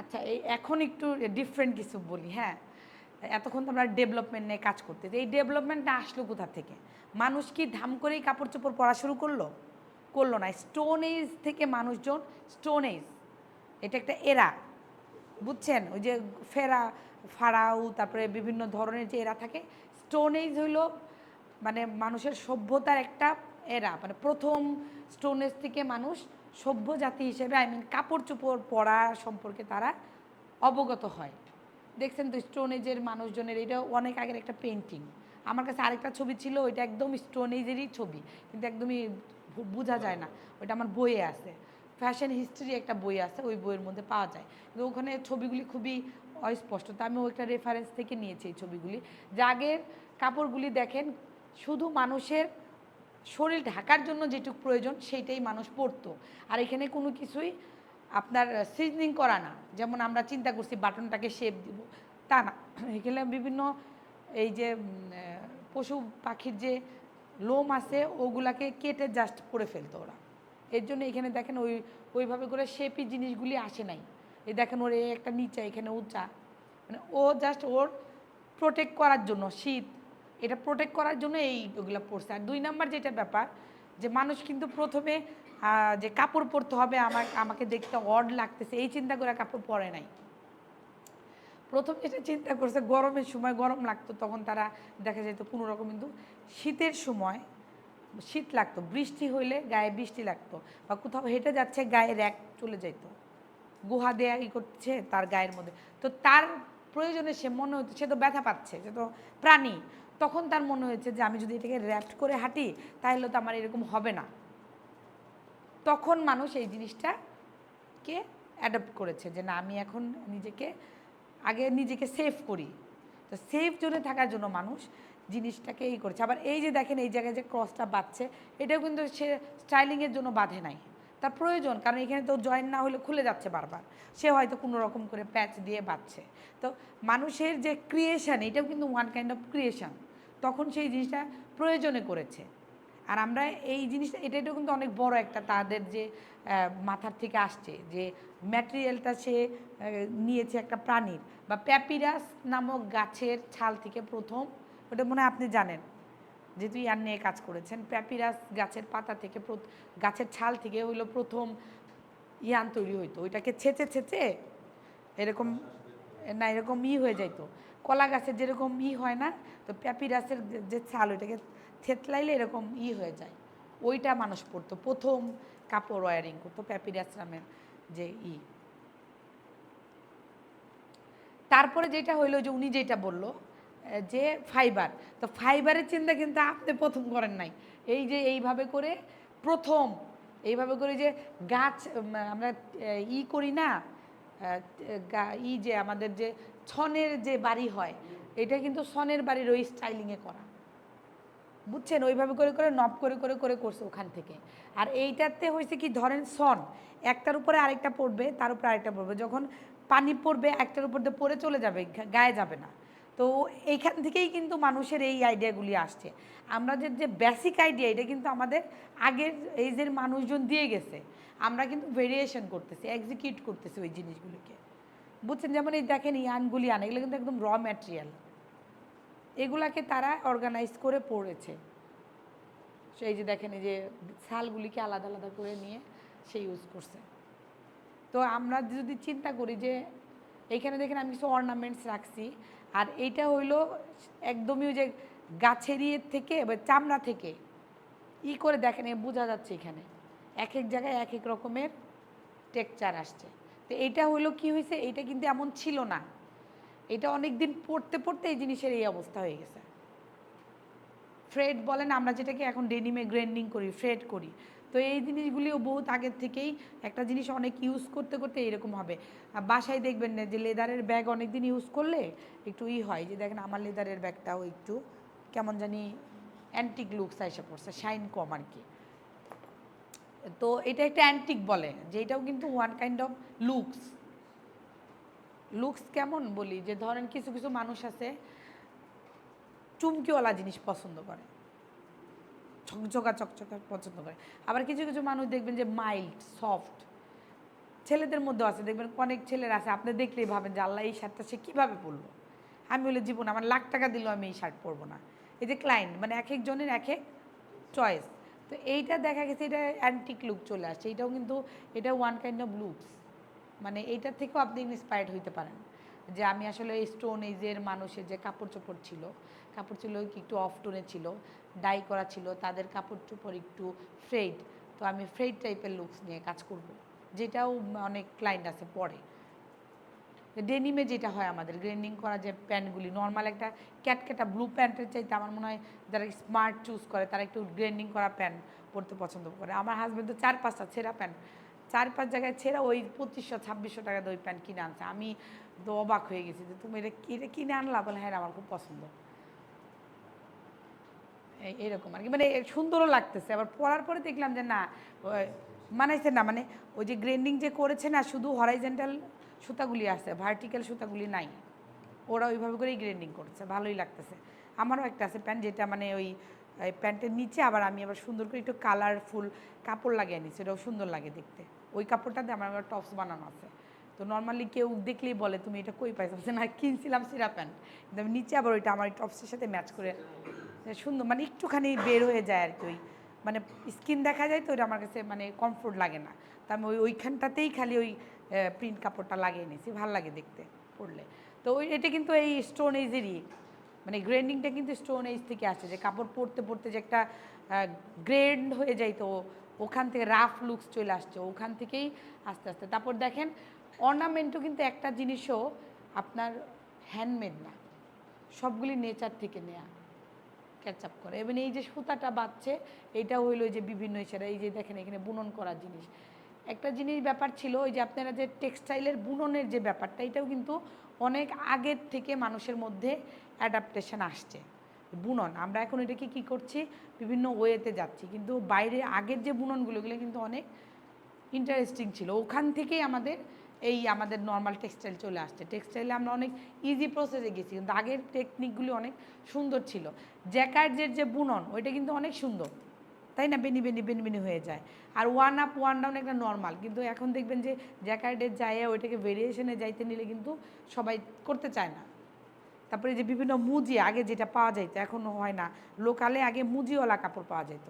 আচ্ছা, এই এখন একটু ডিফারেন্ট কিছু বলি, হ্যাঁ? এতক্ষণ তো আমরা ডেভেলপমেন্ট নিয়ে কাজ করতেছি। এই ডেভেলপমেন্টটা আসলো কোথা থেকে? মানুষ কি ধাম করেই কাপড়-চোপড় পরা শুরু করলো? করলো না। স্টোন এজ থেকে মানুষজন, স্টোন এজ এটা একটা এরা, বুঝছেন? ওই যে ফারাও, তারপরে বিভিন্ন ধরনের যে এরা থাকে, স্টোন এজ হইলো মানে মানুষের সভ্যতার একটা এরা, মানে প্রথম স্টোন এজ থেকে মানুষ সভ্য জাতি হিসেবে কাপড় চোপড় পরা সম্পর্কে তারা অবগত হয়। দেখছেন তো স্টোন এজের মানুষজনের, এটা অনেক আগের একটা পেন্টিং। আমার কাছে আরেকটা ছবি ছিল, ওইটা একদম স্টোন এজেরই ছবি, কিন্তু একদমই বোঝা যায় না। ওইটা আমার বইয়ে আছে, ফ্যাশন হিস্ট্রি একটা বই আছে, ওই বইয়ের মধ্যে পাওয়া যায়, কিন্তু ওখানে ছবিগুলি খুবই অস্পষ্ট। তা আমি ওইটা রেফারেন্স থেকে নিয়েছি এই ছবিগুলি। যে আগের কাপড়গুলি দেখেন, শুধু মানুষের শরীর ঢাকার জন্য যেটুকু প্রয়োজন সেইটাই মানুষ পরতো। আর এখানে কোনো কিছুই আপনার সিজনিং করা না, যেমন আমরা চিন্তা করছি বাটনটাকে শেপ দিব, তা না। এখানে বিভিন্ন এই যে পশু পাখির যে লোম আছে ওগুলাকে কেটে জাস্ট পরে ফেলতো ওরা। এর জন্য এখানে দেখেন ওইভাবে করে শেপি জিনিসগুলি আসে নাই। এই দেখেন ওর এই একটা নিচা, এখানে উঁচা, মানে ও জাস্ট ওর প্রোটেক্ট করার জন্য, শীত এটা প্রোটেক্ট করার জন্য ওগুলো পরছে। আর 2 নাম্বার যেটা ব্যাপার, যে মানুষ কিন্তু প্রথমে যে কাপড় পরতে হবে, আমাকে দেখতে অড লাগতেছে এই চিন্তা করে কাপড় পরে নাই। প্রথম যেটা চিন্তা করছে, গরমের সময় গরম লাগতো, তখন তারা দেখা যেত কোনো রকম, কিন্তু শীতের সময় শীত লাগতো, বৃষ্টি হইলে গায়ে বৃষ্টি লাগতো, বা কোথাও হেঁটে যাচ্ছে গায়ে র্যাক চলে যেত, গুহা দেয়া করছে তার গায়ের মধ্যে। তো তার প্রয়োজনে সে মনে হতো, সে তো ব্যথা পাচ্ছে, সে তো প্রাণী, তখন তার মনে হয়েছে যে আমি যদি এটাকে র্যাপ্ট করে হাঁটি তাহলে তো আমার এরকম হবে না। তখন মানুষ এই জিনিসটাকে অ্যাডপ্ট করেছে যে না, আমি এখন নিজেকে সেভ করি। তো সেফ জোনে থাকার জন্য মানুষ জিনিসটাকে করেছে। আবার এই যে দেখেন এই জায়গায় যে ক্রসটা বাঁধছে, এটাও কিন্তু সে স্টাইলিংয়ের জন্য বাঁধে নাই, তার প্রয়োজন, কারণ এখানে তো জয়েন না হলে খুলে যাচ্ছে বারবার, সে হয়তো কোনো রকম করে প্যাচ দিয়ে বাঁধছে। তো মানুষের যে ক্রিয়েশন, এটাও কিন্তু ওয়ান কাইন্ড অফ ক্রিয়েশন, তখন সেই জিনিসটা প্রয়োজনে করেছে। আর আমরা এই জিনিসটা, এটাও কিন্তু অনেক বড় একটা তাদের যে মাথার থেকে আসছে, যে ম্যাটেরিয়ালটা সে নিয়েছে একটা প্রাণীর, বা প্যাপিরাস নামক গাছের ছাল থেকে প্রথম, ওটা মনে হয় আপনি জানেন যেহেতু ইয়ার নিয়ে কাজ করেছেন, প্যাপিরাস গাছের পাতা থেকে, গাছের ছাল থেকে হইলো প্রথম ইয়ান তৈরি হইতো, ওইটাকে ছেঁচে ছেঁচে এরকম, না এরকম হয়ে যাইতো, কলা গাছের যেরকম হয় না, তো প্যাপিরাসের যে ছাল ওইটাকে থেতলাইলে এরকম হয়ে যায়, ওইটা মানুষ পরতো, প্রথম কাপড় ওয়ারিং করতো প্যাপিরাস নামের যে তারপরে যেটা হইলো যে উনি যেটা বলল যে ফাইবার, তো ফাইবারের চিন্তা কিন্তু আপনি প্রথম করেন নাই। এই যে এইভাবে করে প্রথম, এইভাবে করে যে গাছ আমরা করি না, যে আমাদের যে ছনের যে বাড়ি হয়, এটা কিন্তু ছনের বাড়ির ওই স্টাইলিংয়ে করা, বুঝছেন? ওইভাবে করে করে নব করে করে করে করছে ওখান থেকে। আর এইটাতে হয়েছে কি, ধরেন সন একটার উপরে আরেকটা পড়বে, তার উপরে আরেকটা পড়বে, যখন পানি পড়বে একটার উপর দিয়ে পড়ে চলে যাবে, গায়ে যাবে না। তো এইখান থেকেই কিন্তু মানুষের এই আইডিয়াগুলি আসছে। আমরা যে বেসিক আইডিয়া, এটা কিন্তু আমাদের আগের এইজের মানুষজন দিয়ে গেছে, আমরা কিন্তু ভেরিয়েশন করতেছি, এক্সিকিউট করতেছি ওই জিনিসগুলিকে, বুঝছেন? যেমন এই দেখেন ইয়ানগুলি আন, এগুলো কিন্তু একদম র ম্যাটেরিয়াল, এগুলাকে তারা অর্গানাইজ করে পড়েছে। সেই যে দেখেন এই যে ছালগুলিকে আলাদা আলাদা করে নিয়ে সে ইউজ করছে। তো আমরা যদি চিন্তা করি যে এইখানে দেখেন আমি কিছু অর্নামেন্টস রাখছি, আর এইটা হইলো একদমই ওই যে গাছেরই থেকে বা চামড়া থেকে করে দেখেন, বোঝা যাচ্ছে এখানে এক এক জায়গায় এক এক রকমের টেক্সচার আসছে। তো এইটা হইলো কি হয়েছে, এইটা কিন্তু এমন ছিল না, এটা অনেক দিন পড়তে পড়তে এই জিনিসের এই অবস্থা হয়ে গেছে। ফ্রেড বলেন, আমরা যেটাকে এখন ডেনিমে গ্রেন্ডিং করি, ফ্রেড করি, তো এই জিনিসগুলিও বহুত আগের থেকেই একটা জিনিস অনেক ইউজ করতে করতে এরকম হবে। বাসায় দেখবেন না যে লেদারের ব্যাগ অনেক দিন ইউজ করলে একটু হয়, যে দেখেন আমার লেদারের ব্যাগটাও একটু কেমন জানি অ্যান্টিক লুকস এসে পড়ছে, শাইন কম আর কি। তো এটা একটা অ্যান্টিক বলে, যে এটাও কিন্তু one kind of looks. Looks কেমন বলি, যে ধরেন কিছু কিছু মানুষ আছে চুমকিওয়ালা জিনিস পছন্দ করে, ঝকঝকা চকচকা পছন্দ করে, আবার কিছু কিছু মানুষ দেখবেন যে মাইল্ড সফট ছেলেদের মধ্যেও আছে, দেখবেন অনেক ছেলেরা আছে আপনি দেখলেই ভাবেন যে আল্লাহ এই শার্টটা সে কীভাবে পরলো। আমি বলে জীবন আমার লাখ টাকা দিলেও আমি এই শার্ট পরবো না। এই যে ক্লায়েন্ট মানে এক একজনের এক এক চয়েস। তো এইটা দেখা গেছে এটা অ্যান্টিক লুক চলে আসছে, এটাও কিন্তু এটা ওয়ান কাইন্ড অফ লুকস, মানে এইটার থেকেও আপনি ইন্সপায়ার্ড হইতে পারেন যে আমি আসলে এই স্টোন এজের মানুষের যে কাপড় চোপড় ছিল, কাপড় ছিল কি একটু অফ টোনে ছিল, ডাই করা ছিল, তাদের কাপড় চোপড় একটু ফ্রেড, তো আমি ফ্রেড টাইপের লুকস নিয়ে কাজ করব, যেটাও অনেক ক্লায়েন্ট আছে পরে। ডেনিমে যেটা হয় আমাদের গ্রেন্ডিং করা যে প্যান্টগুলি নর্মাল একটা ক্যাটকেটা ব্লু প্যান্টের চাইতে আমার মনে হয় যারা স্মার্ট চুজ করে তারা একটু গ্রেন্ডিং করা প্যান্ট পরতে পছন্দ করে। আমার হাজব্যান্ড তো 4-5টা ছেঁড়া প্যান্ট, 4-5 জায়গায় ছেঁড়া ওই 2500-2600 টাকা দিয়ে ওই প্যান্ট কিনে আনছে। আমি তো অবাক হয়ে গেছি যে তুমি এটা কিনে আনলা, বলে হ্যাঁ আমার খুব পছন্দ। এরকম আর কি, মানে সুন্দরও লাগতেছে, আবার পরার পরে দেখলাম যে না মানাইছে না, মানে ওই যে গ্রেন্ডিং যে করেছে না শুধু হরাইজেন্টাল সুতাগুলি আছে, ভার্টিক্যাল সুতাগুলি নাই, ওরা ওইভাবে করেই গ্রেন্ডিং করছে, ভালোই লাগতেছে। আমারও একটা আছে প্যান্ট যেটা মানে ওই প্যান্টের নিচে আবার আমি আবার সুন্দর করে একটু কালারফুল কাপড় লাগিয়ে নিচ্ছি, এটাও সুন্দর লাগে দেখতে। ওই কাপড়টাতে আমার আবার টপস বানানো আছে। তো নর্মালি কেউ দেখলেই বলে তুমি এটা কই পাইছো, না কিনছিলাম সিরা প্যান্ট, কিন্তু আমি নিচে আবার ওইটা আমার টপসের সাথে ম্যাচ করে সুন্দর, মানে একটুখানি বের হয়ে যায় আর কি, ওই মানে স্কিন দেখা যায় তো ওইটা আমার কাছে মানে কমফোর্ট লাগে না, তো আমি ওইখানটাতেই খালি ওই প্রিন্ট কাপড়টা লাগিয়ে নিয়েছি, ভালো লাগে দেখতে পরলে। তো এটা কিন্তু এই স্টোন এজেরই, মানে গ্রেন্ডিংটা কিন্তু স্টোন এজ থেকে আসে, যে কাপড় পরতে পরতে যে একটা গ্রেন্ড হয়ে যায়, তো ওখান থেকে রাফ লুকস চলে আসছে ওখান থেকেই আস্তে আস্তে। তারপর দেখেন অর্নামেন্টও কিন্তু একটা জিনিসও আপনার হ্যান্ডমেড না, সবগুলি নেচার থেকে নেয়া, ক্যাচ আপ করে। এবং এই যে সুতাটা বাঁধছে এটা হইলো যে বিভিন্ন ইশারা, এই যে দেখেন এখানে বুনন করা জিনিস, একটা জিনিস ব্যাপার ছিল ওই যে আপনারা যে টেক্সটাইলের বুননের যে ব্যাপারটা, এটাও কিন্তু অনেক আগের থেকে মানুষের মধ্যে অ্যাডাপ্টেশন আসছে। বুনন আমরা এখন এটাকে কী করছি বিভিন্ন ওয়েতে যাচ্ছি, কিন্তু বাইরে আগের যে বুননগুলো ওগুলো কিন্তু অনেক ইন্টারেস্টিং ছিল, ওখান থেকেই আমাদের এই আমাদের নর্মাল টেক্সটাইল চলে আসছে। টেক্সটাইলে আমরা অনেক ইজি প্রসেসে গেছি, কিন্তু আগের টেকনিকগুলি অনেক সুন্দর ছিল। জ্যাকার্ডের যে বুনন ওইটা কিন্তু অনেক সুন্দর, তাই না, বেনি বেনি বেনি বেনি হয়ে যায়, আর ওয়ান আপ ওয়ান ডাউন একটা নর্মাল, কিন্তু এখন দেখবেন যে জ্যাকার্ডের যায় ওইটাকে ভেরিয়েশনে যাইতে নিলে কিন্তু সবাই করতে চায় না। তারপরে যে বিভিন্ন মুজি আগে যেটা পাওয়া যাইতো এখন হয় না, লোকালে আগে মুজিওয়ালা কাপড় পাওয়া যেত,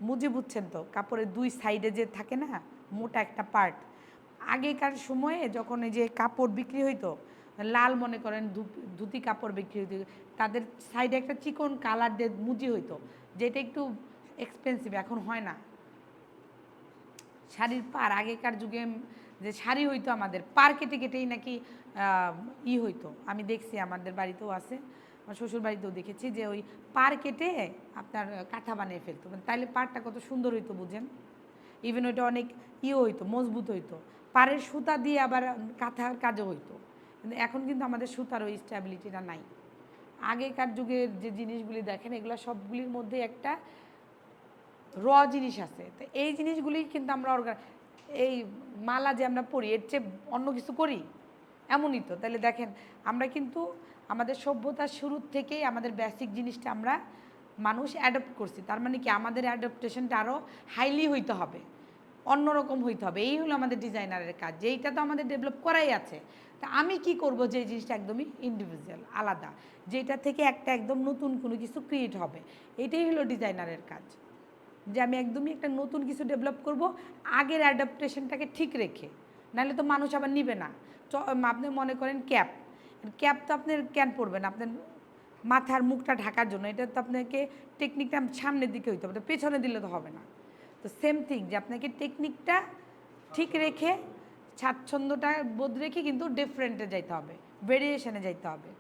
মুজি বুঝছেন তো, কাপড়ের দুই সাইডে যে থাকে না মোটা একটা পার্ট, আগেকার সময়ে যখন এই যে কাপড় বিক্রি হইতো লাল মনে করেন ধুতি কাপড় বিক্রি হইতো, তাদের সাইডে একটা চিকন কালার দিয়ে মুজি হইতো, যেটা একটু এক্সপেন্সিভ, এখন হয় না। শাড়ির পার আগেকার যুগে যে শাড়ি হইতো আমাদের পার কেটে কেটেই নাকি হইতো, আমি দেখছি আমাদের বাড়িতেও আছে, আমার শ্বশুর বাড়িতেও দেখেছি যে ওই পার কেটে আপনার কাঁথা বানিয়ে ফেলতো, তাইলে পাড়টা কত সুন্দর হইতো বুঝেন, ইভেন ওইটা অনেক হইতো মজবুত হইতো, পাড়ের সুতা দিয়ে আবার কাঁথার কাজও হইতো, কিন্তু এখন কিন্তু আমাদের সুতার ওই স্ট্যাবিলিটিটা নাই। আগেকার যুগের যে জিনিসগুলি দেখেন এগুলো সবগুলির মধ্যে একটা র জিনিস আছে, তো এই জিনিসগুলি কিন্তু আমরা এই মালা যে আমরা পড়ি এর চেয়ে অন্য কিছু করি এমনই তো, তাহলে দেখেন আমরা কিন্তু আমাদের সভ্যতার শুরুর থেকেই আমাদের বেসিক জিনিসটা আমরা মানুষ অ্যাডপ্ট করছি, তার মানে কি আমাদের অ্যাডপ্টেশনটা আরও হাইলি হইতে হবে, অন্যরকম হইতে হবে, এই হলো আমাদের ডিজাইনারের কাজ, যেইটা তো আমাদের ডেভেলপ করাই আছে। তা আমি কি করব যে জিনিসটা একদমই ইন্ডিভিজুয়াল আলাদা, যেটা থেকে একটা একদম নতুন কোনো কিছু ক্রিয়েট হবে, এটাই হলো ডিজাইনারের কাজ, যে আমি একদমই একটা নতুন কিছু ডেভেলপ করব আগের অ্যাডাপ্টেশনটাকে ঠিক রেখে, নাহলে তো মানুষ আবার নিবে না। আপনি মনে করেন ক্যাপ, ক্যাপ তো আপনার ক্যান পরবেন আপনার মাথার মুখটা ঢাকার জন্য, এটা তো আপনাকে টেকনিকটা সামনের দিকে হইতে হবে, পেছনে দিলে তো হবে না। তো সেম থিং যে আপনাকে টেকনিকটা ঠিক রেখে স্বাচ্ছন্দ্যটা বোধ রেখে কিন্তু ডিফারেন্টে যাইতে হবে, ভেরিয়েশনে যাইতে হবে।